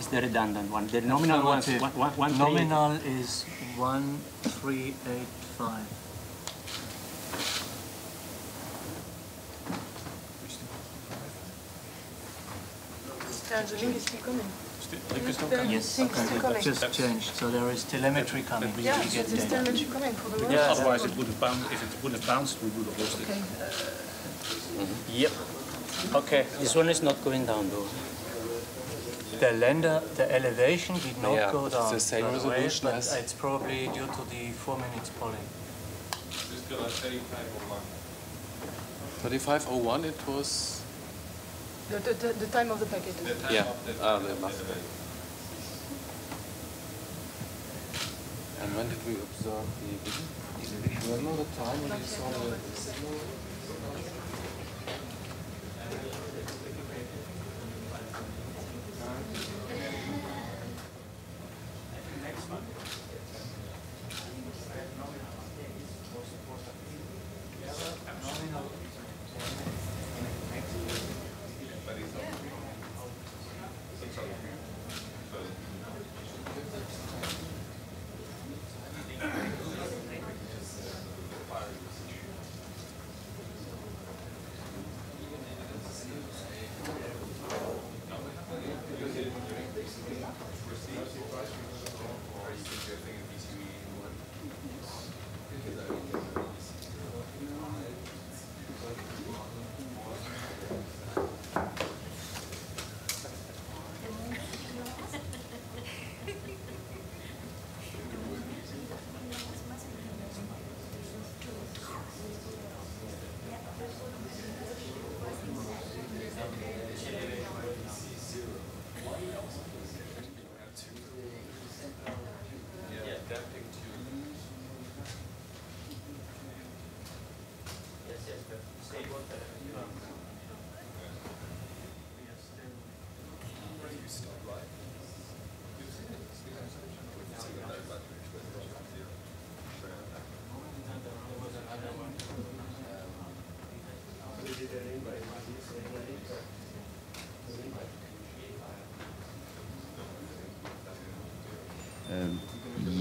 The redundant one. The nominal one is nominal is 1385. Is still coming. Yes, okay, just changed. So there is telemetry coming. Yeah, there's telemetry coming for the yeah, otherwise it would have bounced. If it would have bounced, we would have lost it. Yep. Okay, this one is not going down though. The Lander, the elevation did not go down. It's the same resolution but as... it's probably due to the 4 minutes polling. 3501 it was... The time of the packet. Yeah, the must be. And when did we observe the... Do you remember the time when you saw the signal?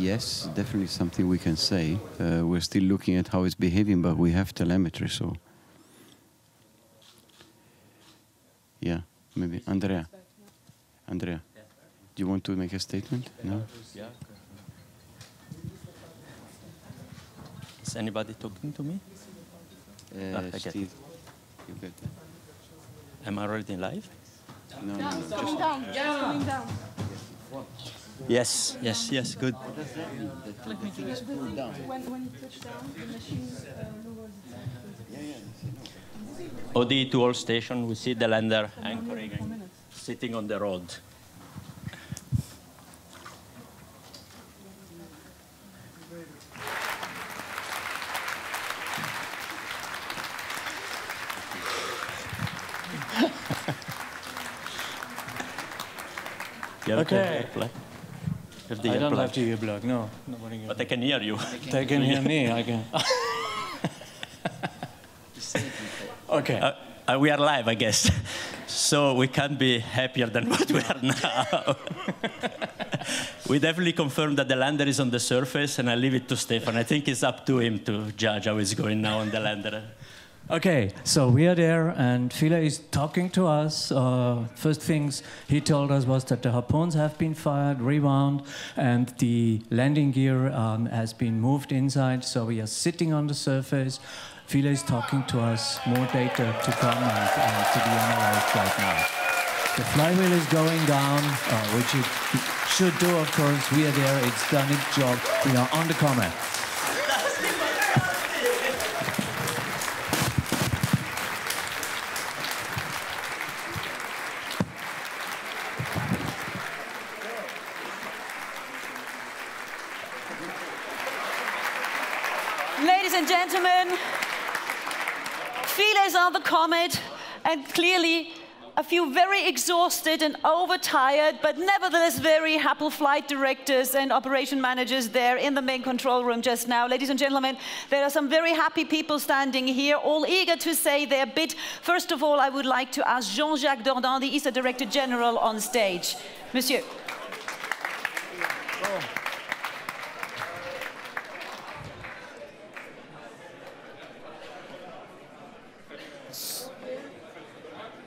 Yes, definitely something we can say. We're still looking at how it's behaving, but we have telemetry, so... Yeah, maybe. Andrea. Andrea, do you want to make a statement? No? Yeah. Is anybody talking to me? Steve, you get that. Am I already live? No, No, no, it's coming down. Yeah. Coming down. Yes, yes, yes, good. The thing, when you touch down, the machine lowers itself. OD to all station, we see the lander anchoring, sitting on the road. Okay. I I don't have to ear plug, no. Nobody but I can hear you. They can hear me, I can. Okay. We are live, I guess. So we can't be happier than what we are now. We definitely confirmed that the lander is on the surface, and I leave it to Stephan. I think it's up to him to judge how it's going now on the lander. Okay, so we are there, and Philae is talking to us. First things he told us was that the harpoons have been fired, rewound, and the landing gear has been moved inside, so we are sitting on the surface. Philae is talking to us, more data to come and to be analyzed right now. The flywheel is going down, which it should do, of course. We are there, it's done its job. We are on the Comet. Ladies and gentlemen, Philae is on the Comet, and clearly a few very exhausted and overtired, but nevertheless very happy flight directors and operation managers there in the main control room just now. Ladies and gentlemen, there are some very happy people standing here, all eager to say their bit. First of all, I would like to ask Jean-Jacques Dordain, the ESA Director General, on stage. Monsieur.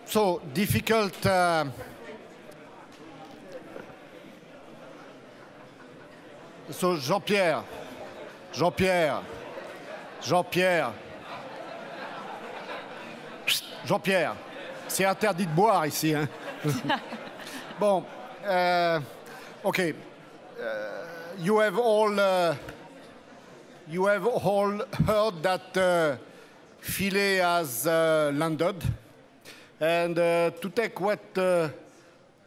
So difficult. So Jean-Pierre, c'est interdit de boire ici. Hein? Bon, okay. You have all heard that Philae has landed. And to take what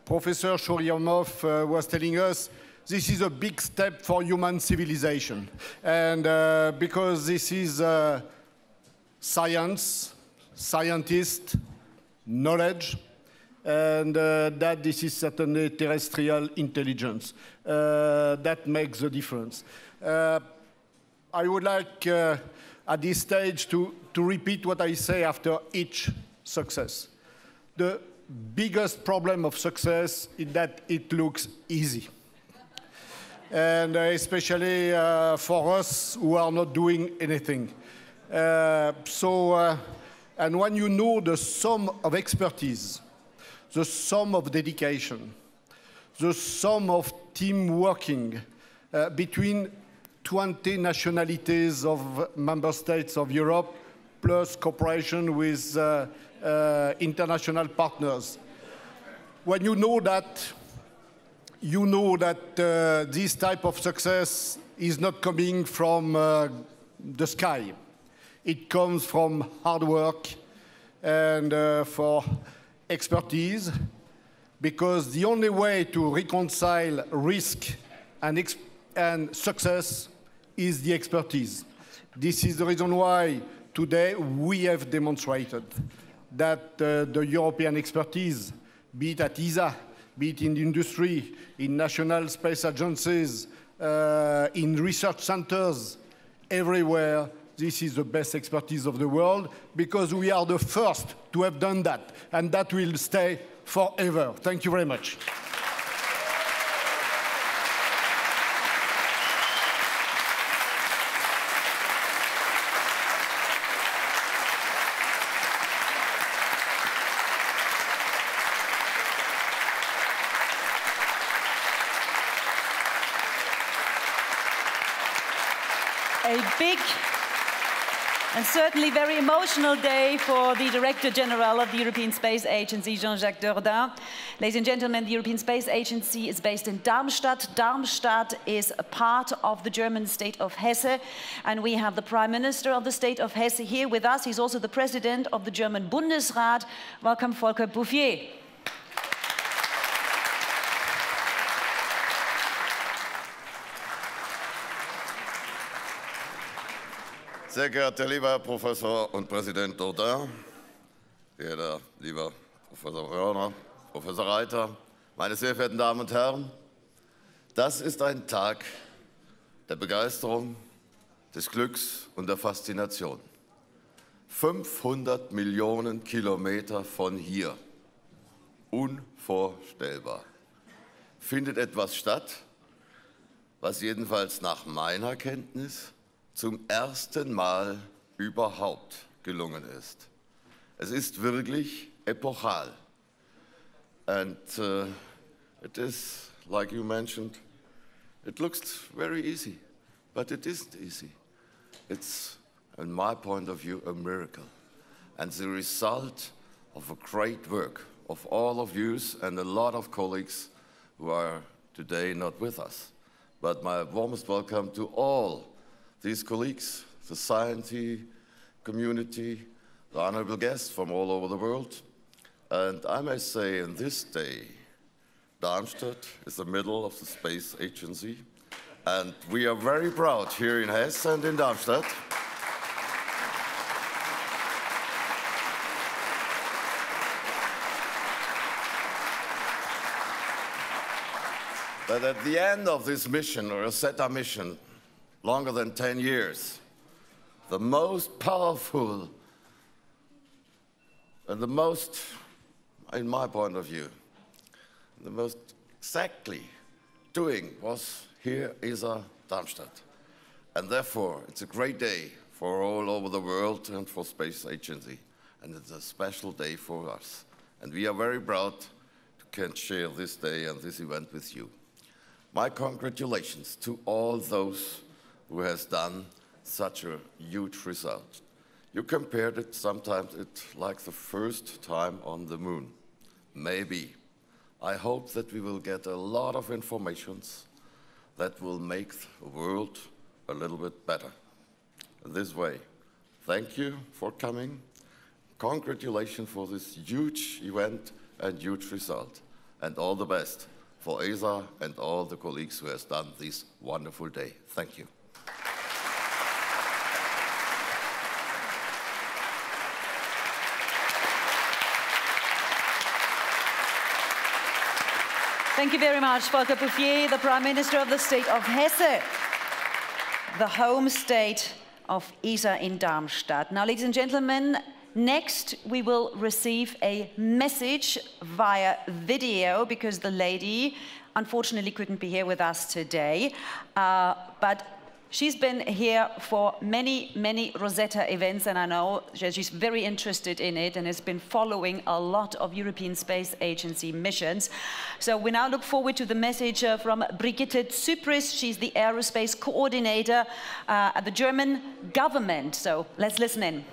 Professor Churyumov was telling us, this is a big step for human civilization. And because this is science, scientist, knowledge, and that this is certainly terrestrial intelligence. That makes the difference. I would like at this stage to repeat what I say after each success. The biggest problem of success is that it looks easy. And especially for us who are not doing anything. And when you know the sum of expertise, the sum of dedication, the sum of team working, between 20 nationalities of member states of Europe, plus cooperation with international partners. When you know that this type of success is not coming from the sky. It comes from hard work and for expertise, because the only way to reconcile risk and success is the expertise. This is the reason why today we have demonstrated that the European expertise, be it at ESA, be it in the industry, in national space agencies, in research centers, everywhere, this is the best expertise of the world, because we are the first to have done that, and that will stay forever. Thank you very much. A big and certainly very emotional day for the Director General of the European Space Agency, Jean-Jacques Dordain. Ladies and gentlemen, the European Space Agency is based in Darmstadt. Darmstadt is a part of the German state of Hesse, and we have the Prime Minister of the state of Hesse here with us. He's also the President of the German Bundesrat. Welcome, Volker Bouffier. Sehr geehrter lieber Professor und Präsident Dordain, verehrter lieber Professor Wörner, Professor Reiter, meine sehr verehrten Damen und Herren, das ist ein Tag der Begeisterung, des Glücks und der Faszination. 500 Millionen Kilometer von hier, unvorstellbar, findet etwas statt, was jedenfalls nach meiner Kenntnis zum ersten Mal überhaupt gelungen ist. Es ist wirklich epochal. And it is, like you mentioned, it looks very easy, but it isn't easy. It's, in my point of view, a miracle. And the result of a great work of all of you and a lot of colleagues who are today not with us. But my warmest welcome to all these colleagues, the science community, the honorable guests from all over the world. And I may say, in this day, Darmstadt is the middle of the space agency. And we are very proud here in Hesse and in Darmstadt. That at the end of this mission, or Rosetta mission, longer than 10 years, the most powerful and the most, in my point of view, the most exactly doing was here ESA Darmstadt. And therefore, it's a great day for all over the world and for Space Agency. And it's a special day for us. And we are very proud to can share this day and this event with you. My congratulations to all those who has done such a huge result. You compared it sometimes like the first time on the moon. Maybe. I hope that we will get a lot of informations that will make the world a little bit better. This way, thank you for coming. Congratulations for this huge event and huge result. And all the best for ESA and all the colleagues who has done this wonderful day. Thank you. Thank you very much, Volker Bouffier, the Prime Minister of the state of Hesse, the home state of ESA in Darmstadt. Now, ladies and gentlemen, next we will receive a message via video because the lady unfortunately couldn't be here with us today, but She's been here for many, many Rosetta events, and I know she's very interested in it and has been following a lot of European Space Agency missions. So we now look forward to the message from Brigitte Zypris. She's the aerospace coordinator at the German government. So let's listen in.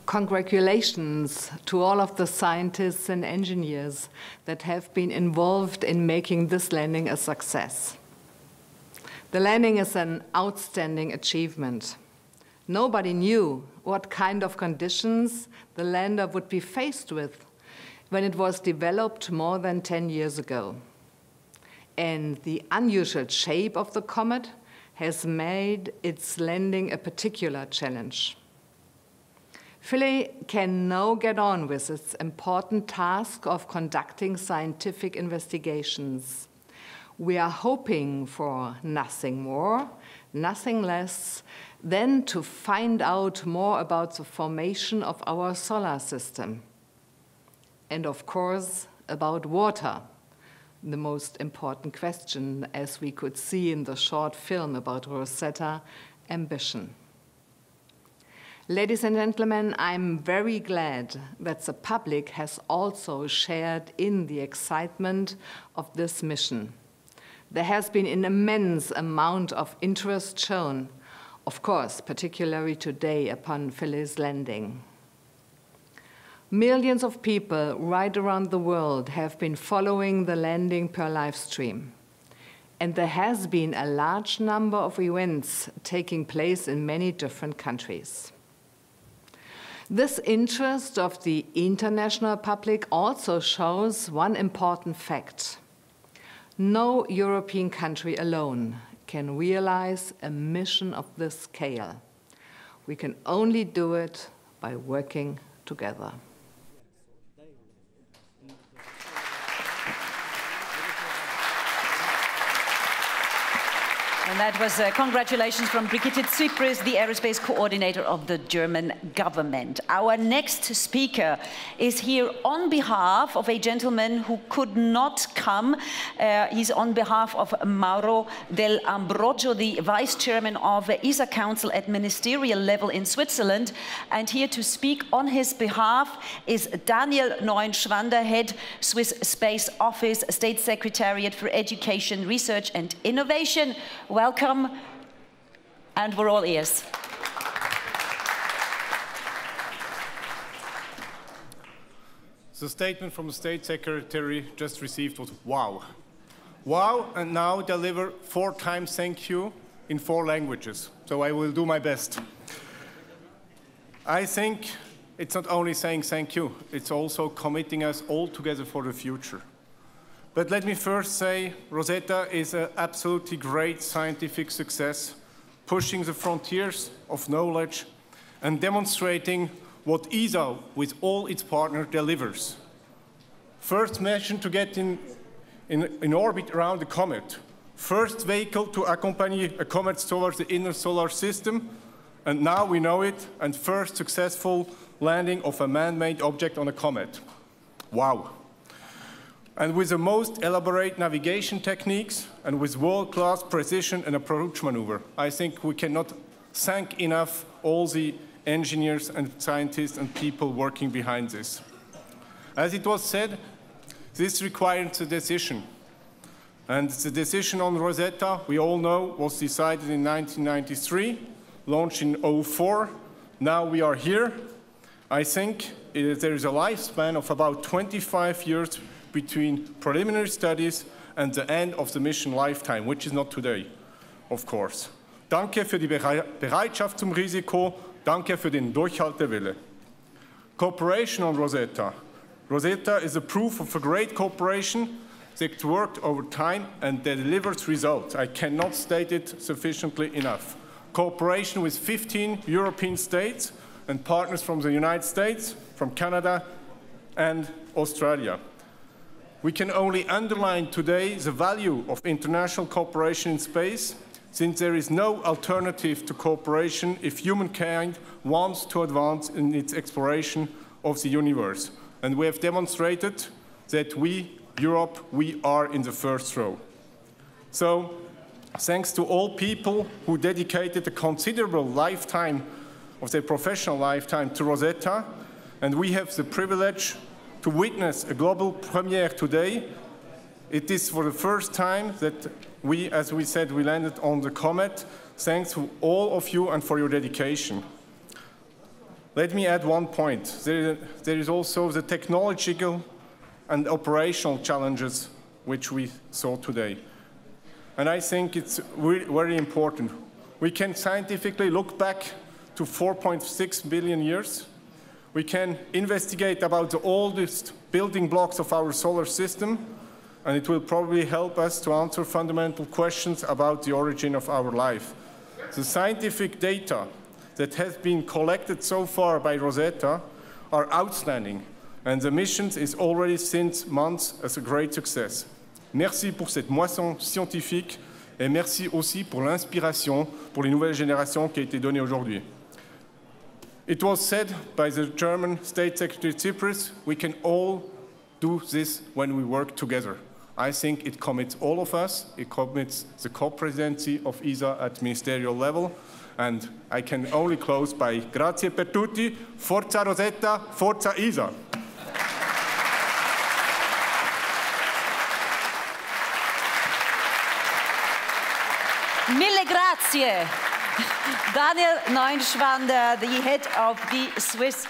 Congratulations to all of the scientists and engineers that have been involved in making this landing a success. The landing is an outstanding achievement. Nobody knew what kind of conditions the lander would be faced with when it was developed more than 10 years ago. And the unusual shape of the comet has made its landing a particular challenge. Philae can now get on with its important task of conducting scientific investigations. We are hoping for nothing more, nothing less than to find out more about the formation of our solar system. And of course, about water, the most important question, as we could see in the short film about Rosetta Ambition. Ladies and gentlemen, I'm very glad that the public has also shared in the excitement of this mission. There has been an immense amount of interest shown, of course, particularly today upon Philae's landing. Millions of people right around the world have been following the landing per live stream. And there has been a large number of events taking place in many different countries. This interest of the international public also shows one important fact. No European country alone can realize a mission of this scale. We can only do it by working together. And that was congratulations from Brigitte Zypris, the aerospace coordinator of the German government. Our next speaker is here on behalf of a gentleman who could not come. He's on behalf of Mauro Del Ambrogio, the vice chairman of the ESA Council at ministerial level in Switzerland. And here to speak on his behalf is Daniel Neuenschwander, head Swiss Space Office, State Secretariat for Education, Research and Innovation. Welcome, and we're all ears. The statement from the State Secretary just received was wow. Wow, and now deliver 4 times thank you in 4 languages. So I will do my best. I think it's not only saying thank you, it's also committing us all together for the future. But let me first say, Rosetta is an absolutely great scientific success, pushing the frontiers of knowledge and demonstrating what ESA, with all its partners, delivers. First mission to get in orbit around the comet. First vehicle to accompany a comet towards the inner solar system, and now we know it, and first successful landing of a man-made object on a comet. Wow. And with the most elaborate navigation techniques and with world-class precision and approach maneuver. I think we cannot thank enough all the engineers and scientists and people working behind this. As it was said, this required a decision. And the decision on Rosetta, we all know, was decided in 1993, launched in 2004. Now we are here. I think there is a lifespan of about 25 years between preliminary studies and the end of the mission lifetime, which is not today, of course. Danke für die Bereitschaft zum Risiko, danke für den Durchhaltewille. Cooperation on Rosetta. Rosetta is a proof of a great cooperation that worked over time and that delivers results. I cannot state it sufficiently enough. Cooperation with 15 European states and partners from the United States, from Canada and Australia. We can only underline today the value of international cooperation in space, since there is no alternative to cooperation if humankind wants to advance in its exploration of the universe. And we have demonstrated that we, Europe, we are in the first row. So, thanks to all people who dedicated a considerable lifetime of their professional lifetime to Rosetta, and we have the privilege to witness a global premiere today. It is for the first time that we, as we said, we landed on the Comet. Thanks to all of you and for your dedication. Let me add one point. There is also the technological and operational challenges which we saw today. And I think it's very important. We can scientifically look back to 4.6 billion years. We can investigate about the oldest building blocks of our solar system, and it will probably help us to answer fundamental questions about the origin of our life. The scientific data that has been collected so far by Rosetta are outstanding, and the mission is already since months as a great success. Merci pour cette moisson scientifique, et merci aussi pour l'inspiration pour les nouvelles générations qui a été donnée aujourd'hui. It was said by the German State Secretary Tsipras, we can all do this when we work together. I think it commits all of us, it commits the co-presidency of ESA at ministerial level, and I can only close by grazie per tutti, forza Rosetta, forza ESA. Mille grazie. Daniel Neunschwander, the head of the Swiss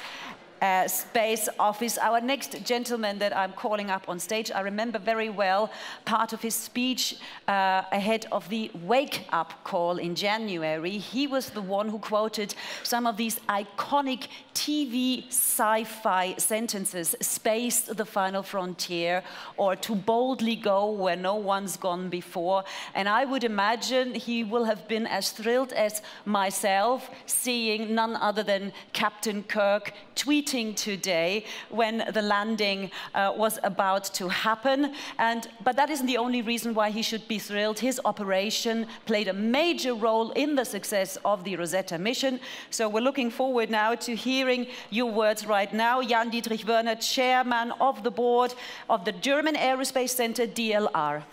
Space Office. Our next gentleman that I'm calling up on stage, I remember very well part of his speech ahead of the wake-up call in January. He was the one who quoted some of these iconic TV sci-fi sentences, space the final frontier, or to boldly go where no one's gone before. And I would imagine he will have been as thrilled as myself seeing none other than Captain Kirk tweeting today when the landing was about to happen. But that isn't the only reason why he should be thrilled. His operation played a major role in the success of the Rosetta mission. So we're looking forward now to hearing your words right now. Jan-Dietrich Werner, chairman of the board of the German Aerospace Center, DLR.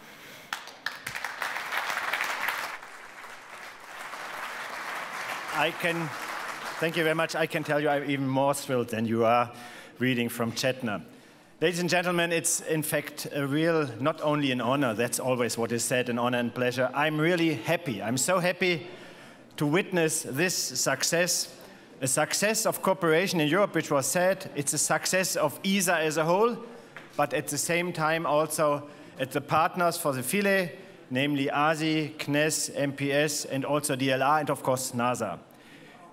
Thank you very much. I can tell you I'm even more thrilled than you are reading from Chetna. Ladies and gentlemen, it's in fact a real, not only an honor, that's always what is said, an honor and pleasure. I'm really happy. I'm so happy to witness this success, a success of cooperation in Europe, which was said. It's a success of ESA as a whole, but at the same time also at the partners for the Philae, namely ASI, CNES, MPS, and also DLR, and of course NASA.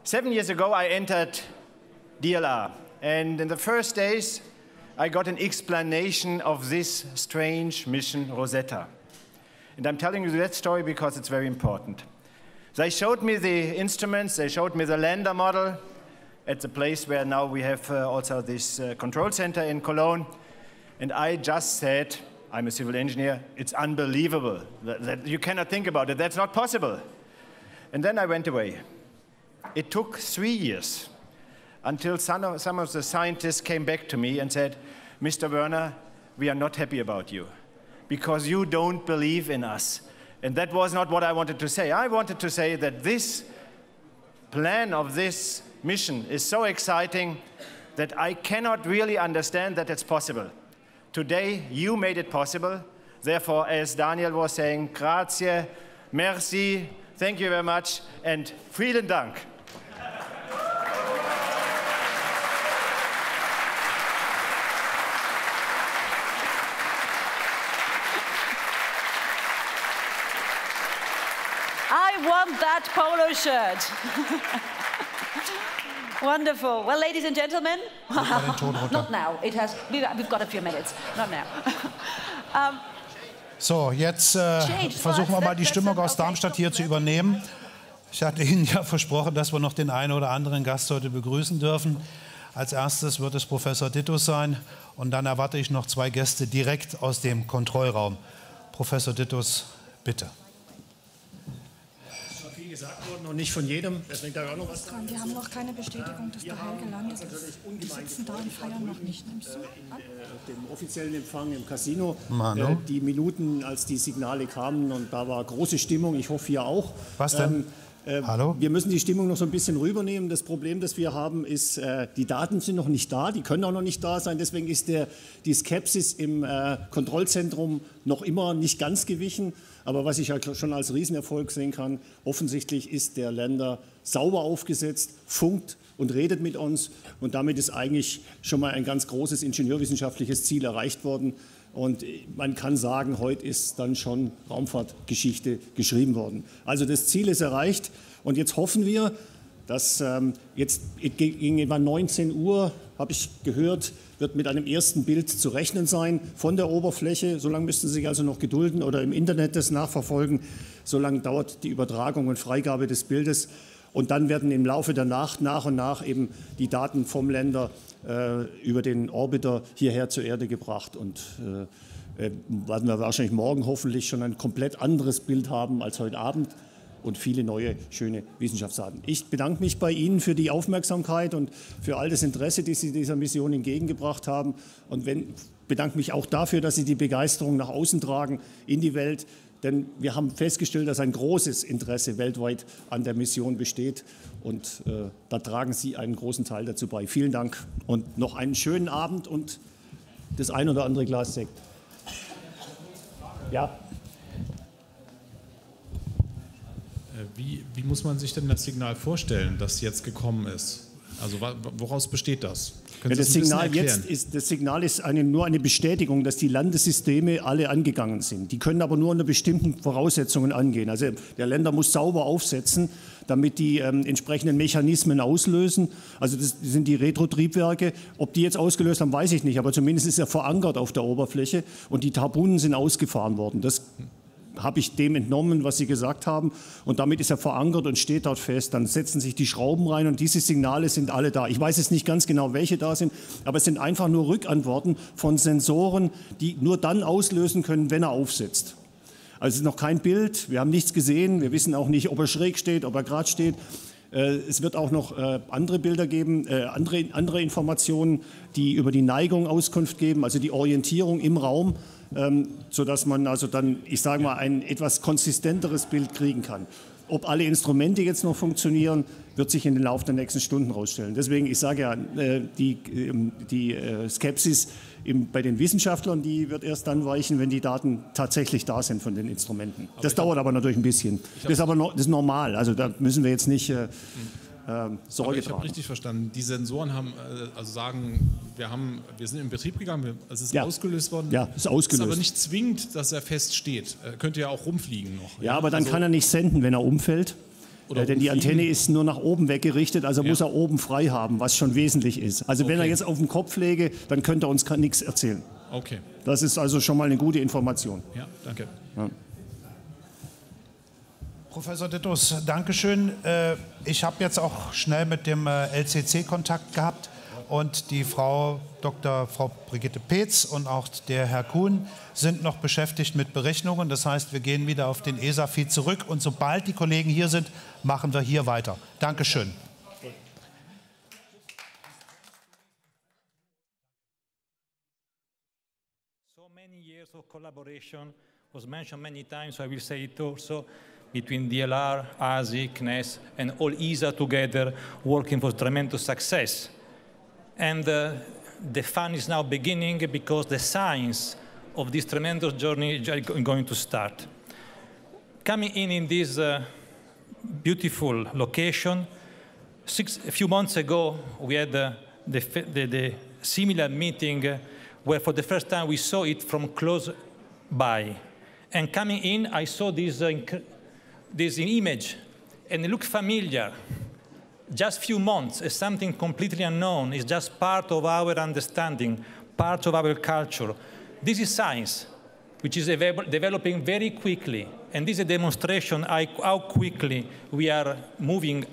7 years ago, I entered DLR, and in the first days, I got an explanation of this strange mission, Rosetta. And I'm telling you that story because it's very important. They showed me the instruments, they showed me the lander model at the place where now we have also this control center in Cologne, and I just said, I'm a civil engineer, it's unbelievable. That you cannot think about it, that's not possible. And then I went away. It took 3 years until some of the scientists came back to me and said, Mr. Werner, we are not happy about you because you don't believe in us. And that was not what I wanted to say. I wanted to say that this plan of this mission is so exciting that I cannot really understand that it's possible. Today, you made it possible. Therefore, as Daniel was saying, grazie, merci, thank you very much, and vielen Dank. I want that polo shirt. Wonderful. Well, ladies and gentlemen, not now. We've got a few minutes. Not now. So, jetzt versuchen wir mal die Stimmung aus Darmstadt hier zu übernehmen. Ich hatte Ihnen ja versprochen, dass wir noch den einen oder anderen Gast heute begrüßen dürfen. Als erstes wird es Professor Dittus sein und dann erwarte ich noch 2 Gäste direkt aus dem Kontrollraum. Professor Dittus, bitte. Schon viel gesagt. worden und nicht von jedem. Deswegen da auch noch was dran. Wir haben noch keine Bestätigung, dass der Hall gelandet ist. Die sitzen da und feiern noch nicht. Nimmst du an? Dem offiziellen Empfang im Casino, die Minuten, als die Signale kamen, und da war große Stimmung, ich hoffe hier auch. Was denn? Hallo? Wir müssen die Stimmung noch so ein bisschen rübernehmen. Das Problem, das wir haben, ist, die Daten sind noch nicht da, die können auch noch nicht da sein. Deswegen ist die Skepsis im Kontrollzentrum noch immer nicht ganz gewichen. Aber was ich ja schon als Riesenerfolg sehen kann, offensichtlich ist der Lander sauber aufgesetzt, funkt und redet mit uns. Und damit ist eigentlich schon mal ein ganz großes ingenieurwissenschaftliches Ziel erreicht worden. Und man kann sagen, heute ist dann schon Raumfahrtgeschichte geschrieben worden. Also das Ziel ist erreicht. Und jetzt hoffen wir, dass jetzt gegen etwa 19 Uhr, habe ich gehört, wird mit einem ersten Bild zu rechnen sein von der Oberfläche. So lange müssten Sie sich also noch gedulden oder im Internet das nachverfolgen. So lange dauert die Übertragung und Freigabe des Bildes. Und dann werden im Laufe der Nacht nach und nach eben die Daten vom Lander über den Orbiter hierher zur Erde gebracht. Und werden wir wahrscheinlich morgen hoffentlich schon ein komplett anderes Bild haben als heute Abend und viele neue, schöne Wissenschaftsdaten. Ich bedanke mich bei Ihnen für die Aufmerksamkeit und für all das Interesse, das Sie dieser Mission entgegengebracht haben. Und bedanke mich auch dafür, dass Sie die Begeisterung nach außen tragen in die Welt. Denn wir haben festgestellt, dass ein großes Interesse weltweit an der Mission besteht. Und da tragen Sie einen großen Teil dazu bei. Vielen Dank und noch einen schönen Abend und das ein oder andere Glas Sekt. Ja. Wie muss man sich denn das Signal vorstellen, das jetzt gekommen ist? Also woraus besteht das? Ja, das Signal ist nur eine Bestätigung, dass die Landesysteme alle angegangen sind. Die können aber nur unter bestimmten Voraussetzungen angehen. Also der Lander muss sauber aufsetzen, damit die entsprechenden Mechanismen auslösen. Also das sind die Retrotriebwerke. Ob die jetzt ausgelöst haben, weiß ich nicht. Aber zumindest ist er verankert auf der Oberfläche und die Tarbunen sind ausgefahren worden. Das habe ich dem entnommen, was Sie gesagt haben. Und damit ist er verankert und steht dort fest. Dann setzen sich die Schrauben rein und diese Signale sind alle da. Ich weiß jetzt nicht ganz genau, welche da sind, aber es sind einfach nur Rückantworten von Sensoren, die nur dann auslösen können, wenn er aufsetzt. Also es ist noch kein Bild, wir haben nichts gesehen, wir wissen auch nicht, ob er schräg steht, ob er gerade steht. Es wird auch noch andere Bilder geben, andere Informationen, die über die Neigung Auskunft geben, also die Orientierung im Raum, sodass man also dann, ich sage mal, ein etwas konsistenteres Bild kriegen kann. Ob alle Instrumente jetzt noch funktionieren, wird sich in den Laufe der nächsten Stunden herausstellen. Deswegen, ich sage ja, die Skepsis bei den Wissenschaftlern, die wird erst dann weichen, wenn die Daten tatsächlich da sind von den Instrumenten. Das dauert aber natürlich ein bisschen. Das ist normal, also da müssen wir jetzt nicht Sorge ich habe richtig verstanden. Die Sensoren haben, also sagen, wir sind in Betrieb gegangen, es ist ausgelöst worden. Ja, ist ausgelöst. Es ist aber nicht zwingend, dass er fest steht. Er könnte ja auch rumfliegen noch. Ja, aber dann kann er nicht senden, wenn er umfällt. Denn die Antenne ist nur nach oben weggerichtet, also muss er oben frei haben, was schon wesentlich ist. Also wenn er jetzt auf den Kopf lege, dann könnte er uns nichts erzählen. Okay. Das ist also schon mal eine gute Information. Ja, danke. Ja. Professor Dittus, Dankeschön. Ich habe jetzt auch schnell mit dem LCC Kontakt gehabt und die Frau Brigitte Peetz und auch der Herr Kuhn sind noch beschäftigt mit Berechnungen. Das heißt, wir gehen wieder auf den ESA-Feed zurück und sobald die Kollegen hier sind, machen wir hier weiter. Dankeschön. So many years of collaboration was mentioned many times, so I will say it also, between DLR, ASI, CNES, and all ESA together working for tremendous success. And the fun is now beginning because the science of this tremendous journey is going to start. Coming in this beautiful location, a few months ago we had the similar meeting where for the first time we saw it from close by. And coming in, I saw this image, and it looked familiar. Just few months, as something completely unknown, is just part of our understanding, part of our culture. This is science, which is developing very quickly, and this is a demonstration how quickly we are moving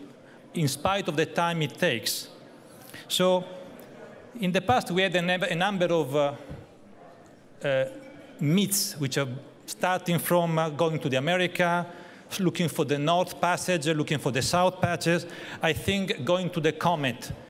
in spite of the time it takes. So, in the past, we had a number of myths, which are starting from going to the America, looking for the north passage, looking for the south passage. I think going to the Comet